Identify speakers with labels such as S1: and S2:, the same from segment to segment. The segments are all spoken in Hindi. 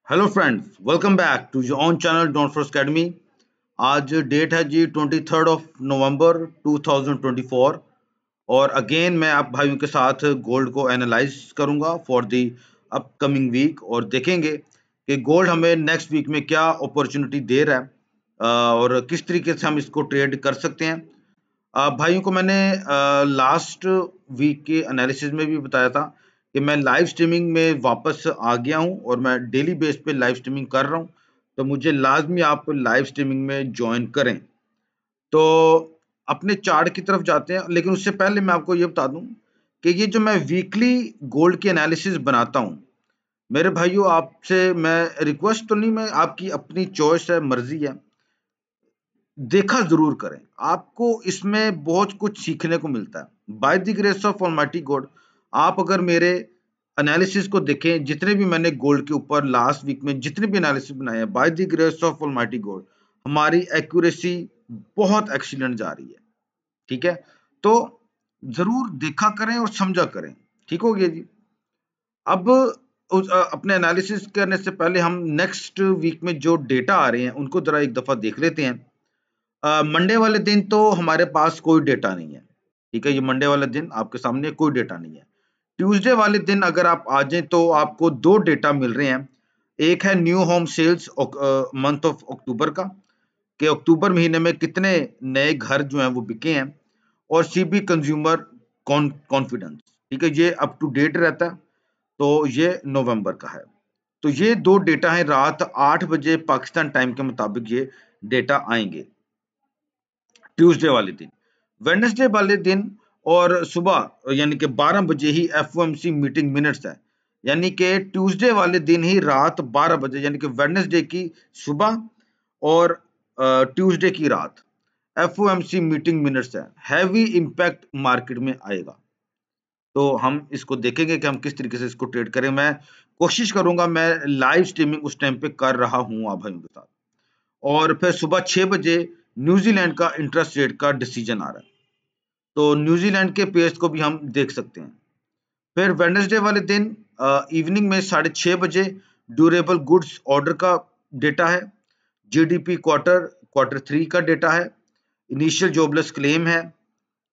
S1: Hello friends, welcome back to your own channel Don Force Academy. आज डेट है जी 23 नवंबर 2024 और अगेन मैं आप भाइयों के साथ गोल्ड को एनालाइज करूंगा फॉर द अपकमिंग वीक और देखेंगे कि गोल्ड हमें नेक्स्ट वीक में क्या अपॉर्चुनिटी दे रहा है और किस तरीके से हम इसको ट्रेड कर सकते हैं। भाइयों को मैंने लास्ट वीक के एनालिसिस में भी बताया था कि मैं लाइव स्ट्रीमिंग में वापस आ गया हूं और मैं डेली बेस पे लाइव स्ट्रीमिंग कर रहा हूं, तो मुझे लाजमी आप लाइव स्ट्रीमिंग में ज्वाइन करें। तो अपने चार्ट की तरफ जाते हैं, लेकिन उससे पहले मैं आपको ये बता दूं कि ये जो मैं वीकली गोल्ड की एनालिसिस बनाता हूं, मेरे भाइयों आपसे मैं रिक्वेस्ट तो नहीं, मैं आपकी अपनी चॉइस है, मर्जी है, देखा जरूर करें। आपको इसमें बहुत कुछ सीखने को मिलता है by the grace of almighty God. आप अगर मेरे एनालिसिस को देखें, जितने भी मैंने गोल्ड के ऊपर लास्ट वीक में जितने भी एनालिसिस बनाए हैं, by the grace of almighty God हमारी एक्यूरेसी बहुत एक्सीलेंट जा रही है। ठीक है, तो जरूर देखा करें और समझा करें। ठीक हो गया जी। अब अपने एनालिसिस करने से पहले हम नेक्स्ट वीक में जो डेटा आ रहे हैं उनको जरा एक दफा देख लेते हैं। मंडे वाले दिन तो हमारे पास कोई डेटा नहीं है। ठीक है, ये मंडे वाले दिन आपके सामने कोई डेटा नहीं है। ट्यूसडे वाले दिन अगर आप आ जाएं तो आपको दो डेटा मिल रहे हैं। एक है new home sales month of October का, कि अक्टूबर महीने में कितने नए घर जो हैं वो बिके हैं, और सीबी कंज्यूमर कॉन्फिडेंस। ठीक है, ये अप टू डेट रहता है, तो ये नवंबर का है। तो ये दो डेटा है, रात 8 बजे पाकिस्तान टाइम के मुताबिक ये डेटा आएंगे ट्यूसडे वाले दिन। वेडनेसडे वाले दिन और सुबह यानी कि 12 बजे ही एफओएमसी मीटिंग मिनट्स है, यानी कि ट्यूसडे वाले दिन ही रात 12 बजे, यानी कि वेडनेसडे की सुबह और ट्यूसडे की रात एफओएमसी मीटिंग मिनट्स है। हैवी इंपैक्ट मार्केट में आएगा, तो हम इसको देखेंगे कि हम किस तरीके से इसको ट्रेड करें। मैं कोशिश करूंगा, मैं लाइव स्ट्रीमिंग उस टाइम पे कर रहा हूं आप भाइयों के साथ। और फिर सुबह 6 बजे न्यूजीलैंड का इंटरेस्ट रेट का डिसीजन आ रहा है, तो न्यूजीलैंड के पेयर्स को भी हम देख सकते हैं। फिर वेडनेसडे वाले दिन इवनिंग में 6:30 बजे ड्यूरेबल गुड्स ऑर्डर का डेटा है। जीडीपी क्वार्टर 3 का डेटा है। इनिशियल जॉबलेस क्लेम है।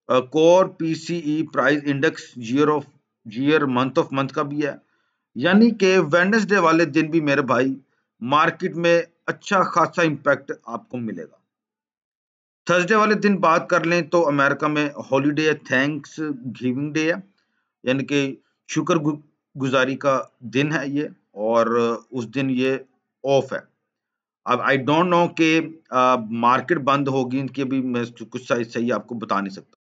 S1: Core PCE price index year month of month का भी है। यानी कि वेडनेसडे वाले दिन भी मेरे भाई मार्केट में अच्छा खासा इंपैक्ट आपको मिलेगा। थर्सडे वाले दिन बात कर लें तो अमेरिका में हॉलीडे है, थैंक्स गिविंग डे है, यानी कि शुक्र गुजारी का दिन है ये, और उस दिन ये ऑफ है। अब आई डोंट नो कि मार्केट बंद होगी इनकी, अभी मैं कुछ सही सही आपको बता नहीं सकता।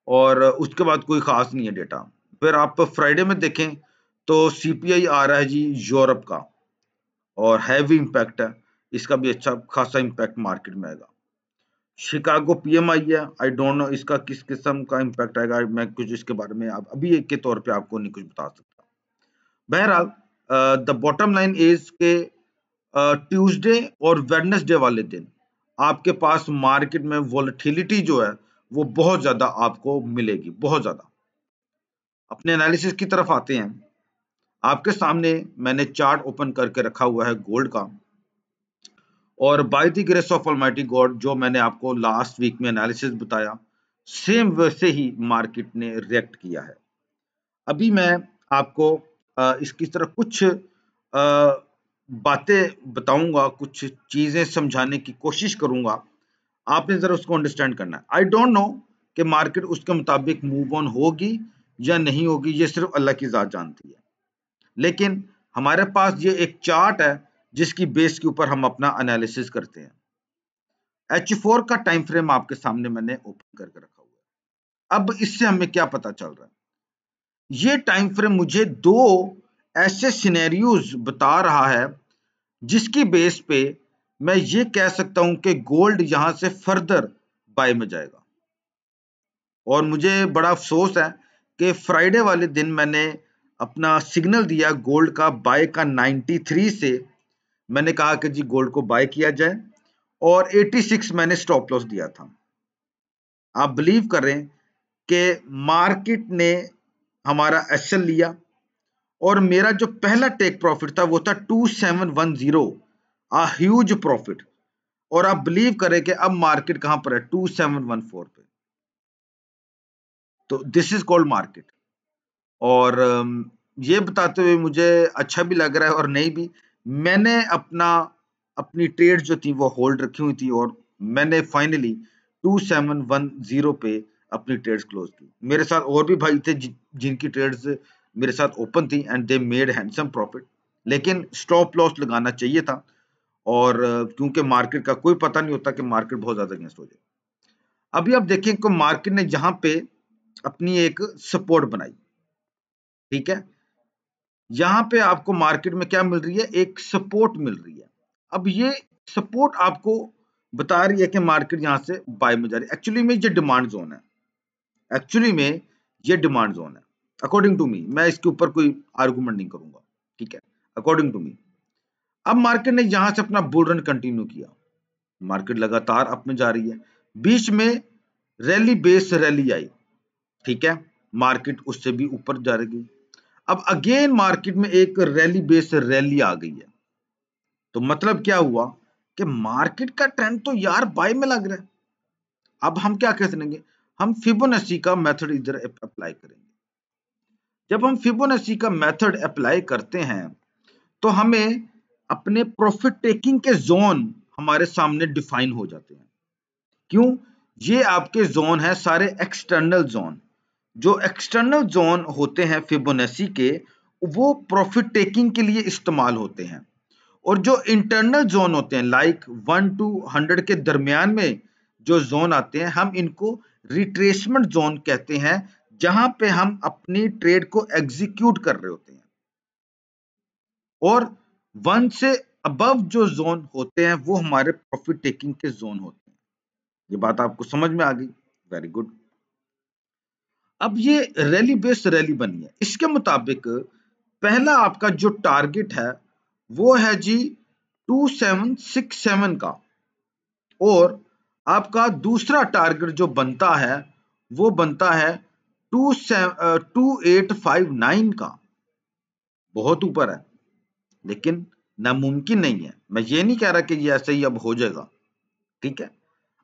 S1: और उसके बाद कोई खास नहीं है डेटा। फिर आप फ्राइडे में देखें तो सीपीआई आ रहा है जी यूरोप का, और हैवी इंपैक्ट है, इसका भी अच्छा खासा इंपैक्ट मार्केट में आएगा। शिकागो पीएमआई है, आई डोंट नो इसका किस किस्म का इंपैक्ट आएगा, मैं कुछ इसके बारे में अभी एक के तौर पे आपको नहीं कुछ बता सकता। बहरहाल द बॉटम लाइन इज के ट्यूसडे और वेडनेसडे वाले दिन आपके पास मार्केट में वॉलेटिलिटी जो है वो बहुत ज्यादा आपको मिलेगी, बहुत ज्यादा। अपने एनालिसिस की तरफ आते हैं। आपके सामने मैंने चार्ट ओपन करके रखा हुआ है गोल्ड का, और by the grace of almighty God जो मैंने आपको लास्ट वीक में एनालिसिस बताया, सेम वैसे ही मार्केट ने रिएक्ट किया है। अभी मैं आपको इसकी तरह कुछ बातें बताऊंगा, कुछ चीजें समझाने की कोशिश करूंगा, आपने जरा उसको अंडरस्टैंड करना है। आई डोंट नो कि मार्केट उसके मुताबिक मूव ऑन होगी या नहीं होगी, ये सिर्फ अल्लाह की जात जानती है। लेकिन हमारे पास ये एक चार्ट है जिसकी बेस के ऊपर हम अपना एनालिसिस करते हैं। H4 का टाइम फ्रेम आपके सामने मैंने ओपन करके रखा हुआ है। अब इससे हमें क्या पता चल रहा है, ये टाइम फ्रेम मुझे दो ऐसे सिनेरियोज बता रहा है जिसकी बेस पे मैं ये कह सकता हूं कि गोल्ड यहां से फर्दर बाय में जाएगा। और मुझे बड़ा अफसोस है कि फ्राइडे वाले दिन मैंने अपना सिग्नल दिया गोल्ड का बाय का 93 से, मैंने कहा कि जी गोल्ड को बाय किया जाए, और 86 मैंने स्टॉप लॉस दिया था। आप बिलीव करें कि मार्केट ने हमारा एसएल लिया और मेरा जो पहला टेक प्रॉफिट था वो था 2710, अ ह्यूज प्रॉफिट। और आप बिलीव करें कि अब मार्केट कहां पर है, 2714 पे। तो दिस इज कॉल्ड मार्केट। और ये बताते हुए मुझे अच्छा भी लग रहा है और नहीं भी। मैंने अपनी ट्रेड जो थी वो होल्ड रखी हुई थी और मैंने फाइनली 2710 पे अपनी ट्रेड्स क्लोज की। मेरे साथ और भी भाई थे जिनकी ट्रेड्स मेरे साथ ओपन थी and they made handsome profit, लेकिन स्टॉप लॉस लगाना चाहिए था। और क्योंकि मार्केट का कोई पता नहीं होता कि मार्केट बहुत ज्यादा अगेंस्ट हो जाए। अभी आप देखें कि मार्केट ने यहां पे अपनी एक सपोर्ट बनाई, ठीक है। यहां पे आपको मार्केट में क्या मिल रही है, एक सपोर्ट मिल रही है। अब ये सपोर्ट आपको बता रही है कि मार्केट यहां से बाय में जा रही है। एक्चुअली में ये डिमांड जोन है, एक्चुअली में ये डिमांड जोन है अकॉर्डिंग टू मी। मैं इसके ऊपर कोई आर्गुमेंट नहीं करूंगा, ठीक है, अकॉर्डिंग टू मी। अब मार्केट ने यहां से अपना बुल रन कंटिन्यू किया, मार्केट लगातार अप में जा रही है। बीच में रैली बेस रैली आई, ठीक है, मार्केट उससे भी ऊपर जा रही। अब अगेन मार्केट में एक रैली बेस रैली आ गई है। तो मतलब क्या हुआ कि मार्केट का ट्रेंड तो यार बाय में लग रहा है। अब हम क्या करेंगे, हम फिबोनाची का मेथड इधर अप्लाई करेंगे। जब हम फिबोनाची का मेथड अप्लाई करते हैं तो हमें अपने प्रॉफिट टेकिंग के जोन हमारे सामने डिफाइन हो जाते हैं। क्यों? ये आपके जोन है सारे एक्सटर्नल जोन। जो एक्सटर्नल जोन होते हैं फिबोनाची के, वो प्रॉफिट टेकिंग के लिए इस्तेमाल होते हैं। और जो इंटरनल जोन होते हैं लाइक 1 to 100 के दरमियान में जो जोन आते हैं, हम इनको रिट्रेसमेंट जोन कहते हैं, जहां पे हम अपनी ट्रेड को एग्जीक्यूट कर रहे होते हैं। और 1 से अबव जो जोन होते हैं वो हमारे प्रॉफिट टेकिंग के जोन होते हैं। ये बात आपको समझ में आ गई? Very good. अब ये रैली बेस्ड रैली बनी है। इसके मुताबिक पहला आपका जो टारगेट है वो है जी 2767 का, और आपका दूसरा टारगेट जो बनता है वो बनता है 2859 का। बहुत ऊपर है, लेकिन नामुमकिन नहीं है। मैं ये नहीं कह रहा कि ये ऐसे ही अब हो जाएगा, ठीक है।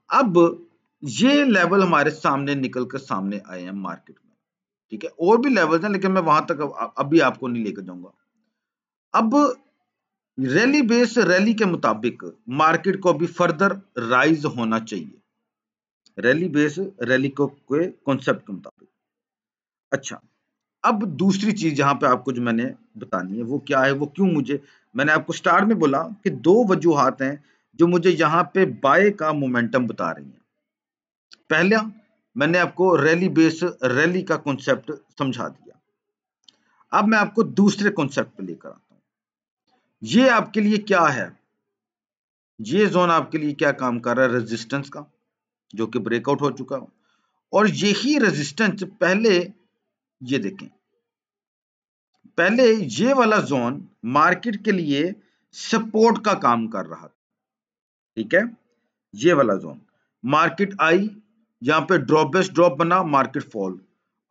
S1: अब ये लेवल हमारे सामने निकल कर सामने आए हैं मार्केट में, ठीक है। और भी लेवल्स हैं लेकिन मैं वहां तक अभी आपको नहीं लेकर जाऊंगा। अब रैली बेस रैली के मुताबिक मार्केट को अभी फर्दर राइज होना चाहिए, रैली बेस रैली को के कॉन्सेप्ट के मुताबिक। अच्छा, अब दूसरी चीज जहां पे आपको जो मैंने बतानी है वो क्या है, वो क्यों मुझे, मैंने आपको स्टार्ट में बोला कि दो वजूहात हैं जो मुझे यहाँ पे बाय का मोमेंटम बता रही हैं। पहला, मैंने आपको रैली बेस रैली का कॉन्सेप्ट समझा दिया। अब मैं आपको दूसरे कॉन्सेप्ट पे लेकर आता हूं। ये आपके लिए क्या है, ये जोन आपके लिए क्या काम कर रहा है, रेजिस्टेंस का, जो कि ब्रेकआउट हो चुका है। और यही रेजिस्टेंस पहले, ये देखें, पहले ये वाला जोन मार्केट के लिए सपोर्ट का काम कर रहा था, ठीक है। ये वाला जोन मार्केट आई, यहां पे ड्रॉप बेस ड्रॉप बना, मार्केट फॉल,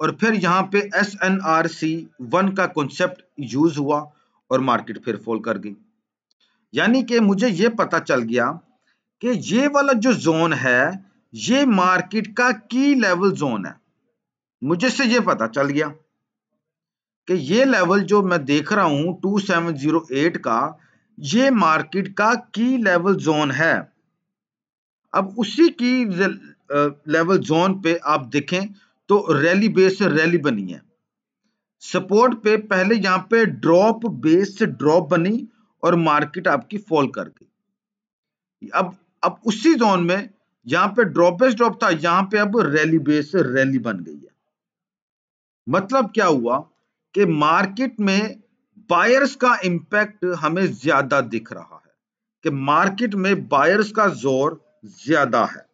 S1: और फिर यहां पे SNRC 1 का कॉन्सेप्ट यूज हुआ और मार्केट फिर फॉल कर गई। यानी कि मुझे ये पता चल गया कि ये वाला जो जोन है ये मार्केट का की लेवल जोन है। मुझे से ये पता चल गया कि ये लेवल जो मैं देख रहा हूं 2708 का, ये मार्केट का की लेवल जोन है। अब उसी की लेवल जोन पे आप देखें तो रैली बेस रैली बनी है। सपोर्ट पे पहले यहां पे ड्रॉप बेस से ड्रॉप बनी और मार्केट आपकी फॉल कर गई। अब उसी जोन में यहां पे ड्रॉप बेस ड्रॉप था, यहां पे अब रैली बेस रैली बन गई है। मतलब क्या हुआ कि मार्केट में बायर्स का इंपैक्ट हमें ज्यादा दिख रहा है, कि मार्केट में बायर्स का जोर ज्यादा है।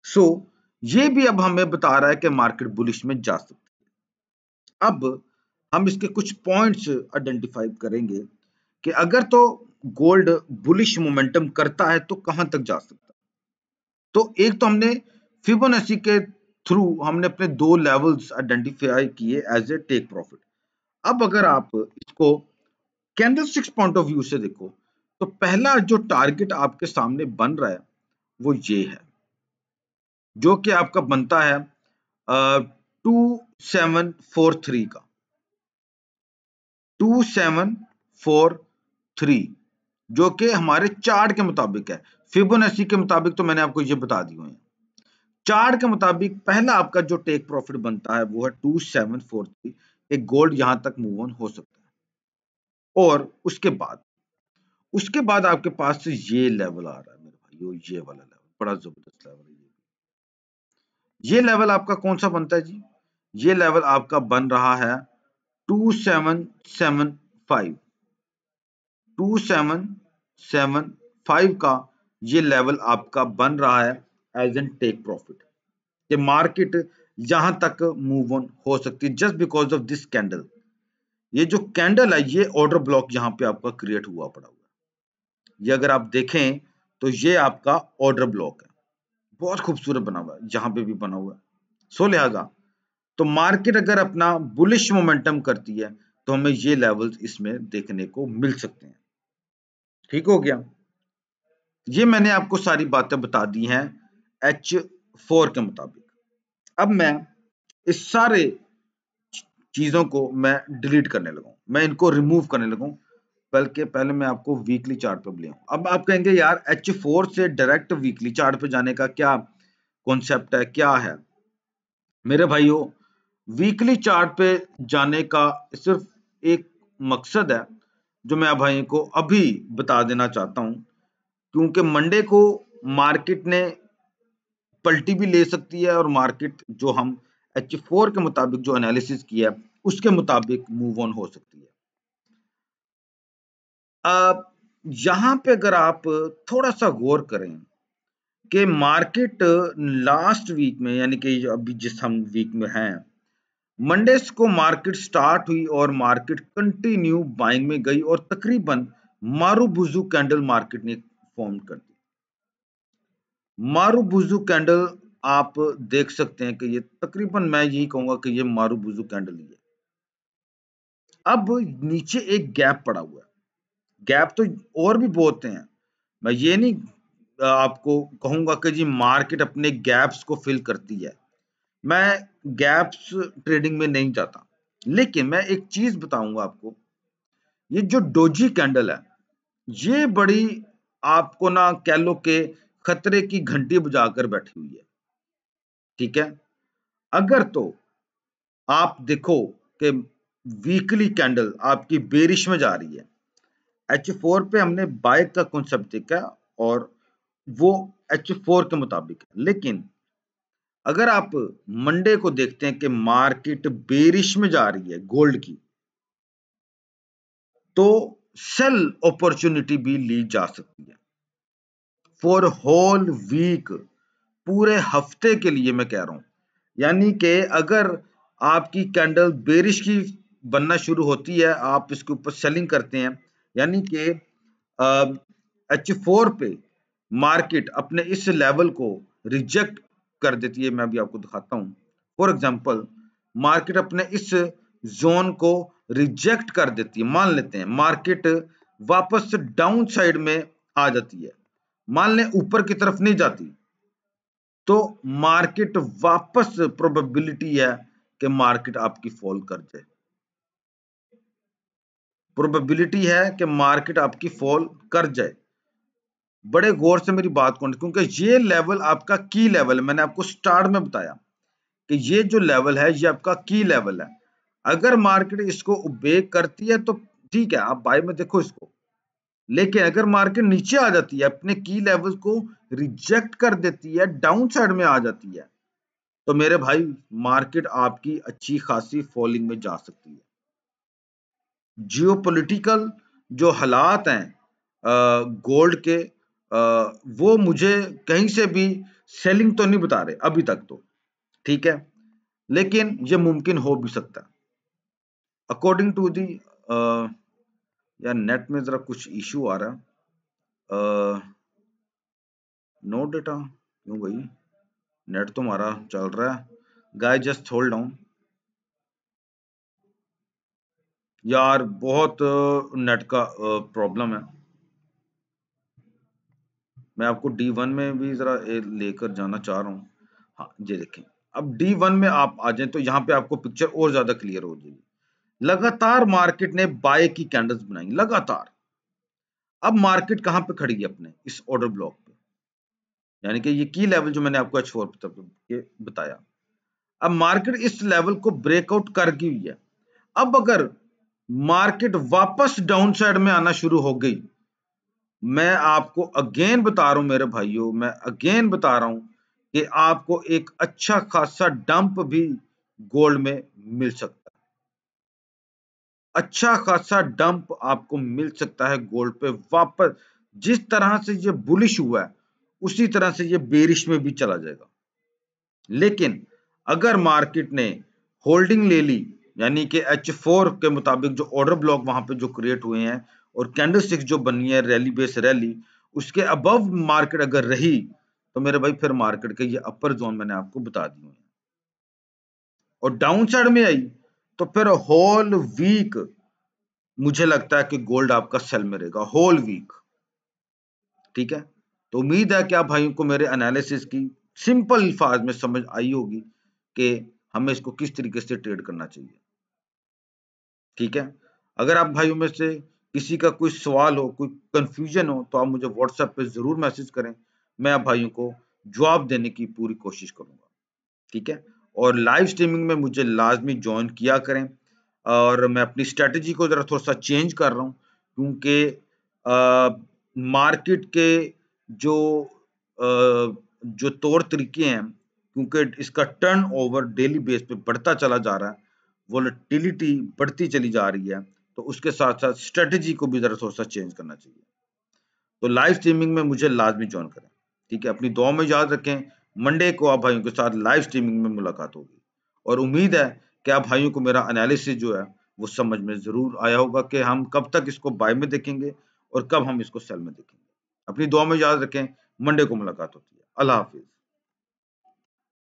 S1: सो ये भी अब हमें बता रहा है कि मार्केट बुलिश में जा सकती है। अब हम इसके कुछ पॉइंट्स आइडेंटिफाई करेंगे कि अगर तो गोल्ड बुलिश मोमेंटम करता है तो कहां तक जा सकता है। तो एक तो हमने फिबोनाची के थ्रू हमने अपने दो लेवल्स आइडेंटिफाई किए एज ए टेक प्रॉफिट। अब अगर आप इसको कैंडलस्टिक्स पॉइंट ऑफ व्यू से देखो तो पहला जो टारगेट आपके सामने बन रहा है वो ये है, जो कि आपका बनता है 2743 का, 2743, जो कि हमारे चार्ट के मुताबिक है। फिबोनाची के मुताबिक तो मैंने आपको ये बता दी हुई है। चार्ट के मुताबिक पहला आपका जो टेक प्रॉफिट बनता है वो है 2743। एक गोल्ड यहां तक मूव ऑन हो सकता है, और उसके बाद आपके पास से ये लेवल आ रहा है मेरे भाइयों, ये वाला लेवल बड़ा जबरदस्त लेवल है। ये लेवल आपका कौन सा बनता है जी? ये लेवल आपका बन रहा है 2775, 2775 का ये लेवल आपका बन रहा है एज एन टेक प्रॉफिट, कि मार्केट यहां तक मूव ऑन हो सकती है just because of this candle. ये जो कैंडल है ये ऑर्डर ब्लॉक यहाँ पे आपका क्रिएट हुआ पड़ा हुआ है। ये अगर आप देखें तो ये आपका ऑर्डर ब्लॉक है, बहुत खूबसूरत बना हुआ है, यहाँ पे भी बना हुआ है। सो लिहाजा तो मार्केट अगर अपना बुलिश मोमेंटम करती है तो हमें ये लेवल्स इसमें देखने को मिल सकते हैं। ठीक हो गया, ये मैंने आपको सारी बातें बता दी हैं H4 के मुताबिक। अब मैं इस सारे चीजों को मैं डिलीट करने लगा, मैं इनको रिमूव करने लगा, बल्कि पहले मैं आपको वीकली चार्ट पे ले आऊं। अब आप कहेंगे यार H4 से डायरेक्ट वीकली चार्ट पे जाने का क्या कॉन्सेप्ट है, क्या है? मेरे भाइयों, वीकली चार्ट पे जाने का सिर्फ एक मकसद है जो मैं भाई को अभी बता देना चाहता हूं, क्योंकि मंडे को मार्केट ने पलटी भी ले सकती है और मार्केट जो हम H4 के मुताबिक जो एनालिसिस किया है उसके मुताबिक मूव ऑन हो सकती है। अब यहां पे अगर आप थोड़ा सा गौर करें कि मार्केट लास्ट वीक में, यानी कि अभी जिस हम वीक में हैं, मंडे को मार्केट स्टार्ट हुई और मार्केट कंटिन्यू बाइंग में गई और तकरीबन मारूबुजू कैंडल मार्केट ने फॉर्म कर दी। मारूबुजू कैंडल आप देख सकते हैं कि ये तकरीबन, मैं यही कहूंगा कि ये मारूबुजू कैंडल ही है। अब नीचे एक गैप पड़ा हुआ है, गैप तो और भी बहुत हैं, मैं ये नहीं आपको कहूंगा कि जी मार्केट अपने गैप्स को फिल करती है, मैं गैप्स ट्रेडिंग में नहीं जाता, लेकिन मैं एक चीज बताऊंगा आपको। ये जो डोजी कैंडल है ये बड़ी, आपको ना कह लो कि खतरे की घंटी बजाकर बैठी हुई है। ठीक है, अगर तो आप देखो कि वीकली कैंडल आपकी बेरिश में जा रही है, H4 पे हमने बाय का कॉन्सेप्ट देखा और वो H4 के मुताबिक है, लेकिन अगर आप मंडे को देखते हैं कि मार्केट बेरिश में जा रही है गोल्ड की, तो सेल अपॉर्चुनिटी भी ली जा सकती है फॉर होल वीक, पूरे हफ्ते के लिए मैं कह रहा हूं। यानी कि अगर आपकी कैंडल बेरिश की बनना शुरू होती है, आप इसके ऊपर सेलिंग करते हैं, यानी कि H4 पे मार्केट अपने इस लेवल को रिजेक्ट कर देती है। मैं भी आपको दिखाता हूं, फॉर एग्जांपल मार्केट अपने इस जोन को रिजेक्ट कर देती है, मान लेते हैं मार्केट वापस डाउन साइड में आ जाती है, मान लें ऊपर की तरफ नहीं जाती, तो मार्केट वापस प्रोबेबिलिटी है कि मार्केट आपकी फॉल कर जाए, प्रोबेबिलिटी है कि मार्केट आपकी फॉल कर जाए। बड़े गौर से मेरी बात को, क्योंकि ये लेवल आपका की लेवल है, मैंने आपको स्टार्ट में बताया कि ये जो लेवल है ये आपका की लेवल है। अगर मार्केट इसको ब्रेक करती है तो ठीक है, आप बाय में देखो इसको, लेकिन अगर मार्केट नीचे आ जाती है, अपने की लेवल को रिजेक्ट कर देती है, डाउन साइड में आ जाती है, तो मेरे भाई मार्केट आपकी अच्छी खासी फॉलिंग में जा सकती है। जियोपॉलिटिकल जो हालात हैं गोल्ड के, वो मुझे कहीं से भी सेलिंग तो नहीं बता रहे अभी तक तो, ठीक है, लेकिन ये मुमकिन हो भी सकता है अकॉर्डिंग टू दी। यार नेट में जरा कुछ इशू आ रहा है, नो डेटा क्यों भाई, नेट तो हमारा चल रहा है, गाइस जस्ट होल्ड ऑन। यार बहुत नेट का प्रॉब्लम है। मैं आपको D1 में भी जरा लेकर जाना चाह रहा हूँ। हाँ ये देखें, अब D1 में आप आ जाएं तो यहाँ पे आपको पिक्चर और ज्यादा क्लियर हो जाएगी। लगातार मार्केट ने बाय की कैंडल्स बनाई लगातार। अब मार्केट कहाँ पे खड़ी है? अपने इस ऑर्डर ब्लॉक पे, यानी कि ये की लेवल जो मैंने आपको H4 पे बताया। अब मार्केट इस लेवल को ब्रेकआउट कर गई है। अब अगर मार्केट वापस डाउन साइड में आना शुरू हो गई, मैं आपको अगेन बता रहा हूं मेरे भाइयों, मैं अगेन बता रहा हूं कि आपको एक अच्छा खासा डंप भी गोल्ड में मिल सकता है। अच्छा खासा डंप आपको मिल सकता है गोल्ड पे वापस। जिस तरह से ये बुलिश हुआ है उसी तरह से ये बेरिश में भी चला जाएगा। लेकिन अगर मार्केट ने होल्डिंग ले ली, यानी कि H4 के मुताबिक जो ऑर्डर ब्लॉक वहां पे जो क्रिएट हुए हैं और कैंडल स्टिक्स जो बनी है रैली बेस रैली, उसके अबव मार्केट अगर रही तो मेरे भाई फिर मार्केट के ये अपर जोन मैंने आपको बता दिए हैं। और डाउन साइड में आई तो फिर होल वीक मुझे लगता है कि गोल्ड आपका सेल में रहेगा होल वीक। ठीक है, तो उम्मीद है कि आप भाइयों को मेरे एनालिसिस की सिंपल अल्फाज में समझ आई होगी कि हमें इसको किस तरीके से ट्रेड करना चाहिए। ठीक है, अगर आप भाइयों में से किसी का कोई सवाल हो, कोई कंफ्यूजन हो, तो आप मुझे व्हाट्सएप पे जरूर मैसेज करें। मैं आप भाइयों को जवाब देने की पूरी कोशिश करूंगा। ठीक है, और लाइव स्ट्रीमिंग में मुझे लाजमी ज्वाइन किया करें। और मैं अपनी स्ट्रेटजी को जरा थोड़ा सा चेंज कर रहा हूँ, क्योंकि मार्केट के जो जो तौर तरीके हैं, क्योंकि इसका टर्न ओवर डेली बेस पे बढ़ता चला जा रहा है, वोलेटिलिटी बढ़ती चली जा रही है, तो उसके साथ साथ स्ट्रेटजी को भी जरा थोड़ा सा चेंज करना चाहिए। तो लाइव स्ट्रीमिंग में मुझे लाजमी ज्वाइन करें। ठीक है, अपनी दुआ में याद रखें। मंडे को आप भाइयों के साथ लाइव स्ट्रीमिंग में मुलाकात होगी, और उम्मीद है कि आप भाइयों को मेरा एनालिसिस जो है वो समझ में जरूर आया होगा कि हम कब तक इसको बाय में देखेंगे और कब हम इसको सेल में देखेंगे। अपनी दुआ में याद रखें। मंडे को मुलाकात होती है। अल्लाह हाफिज।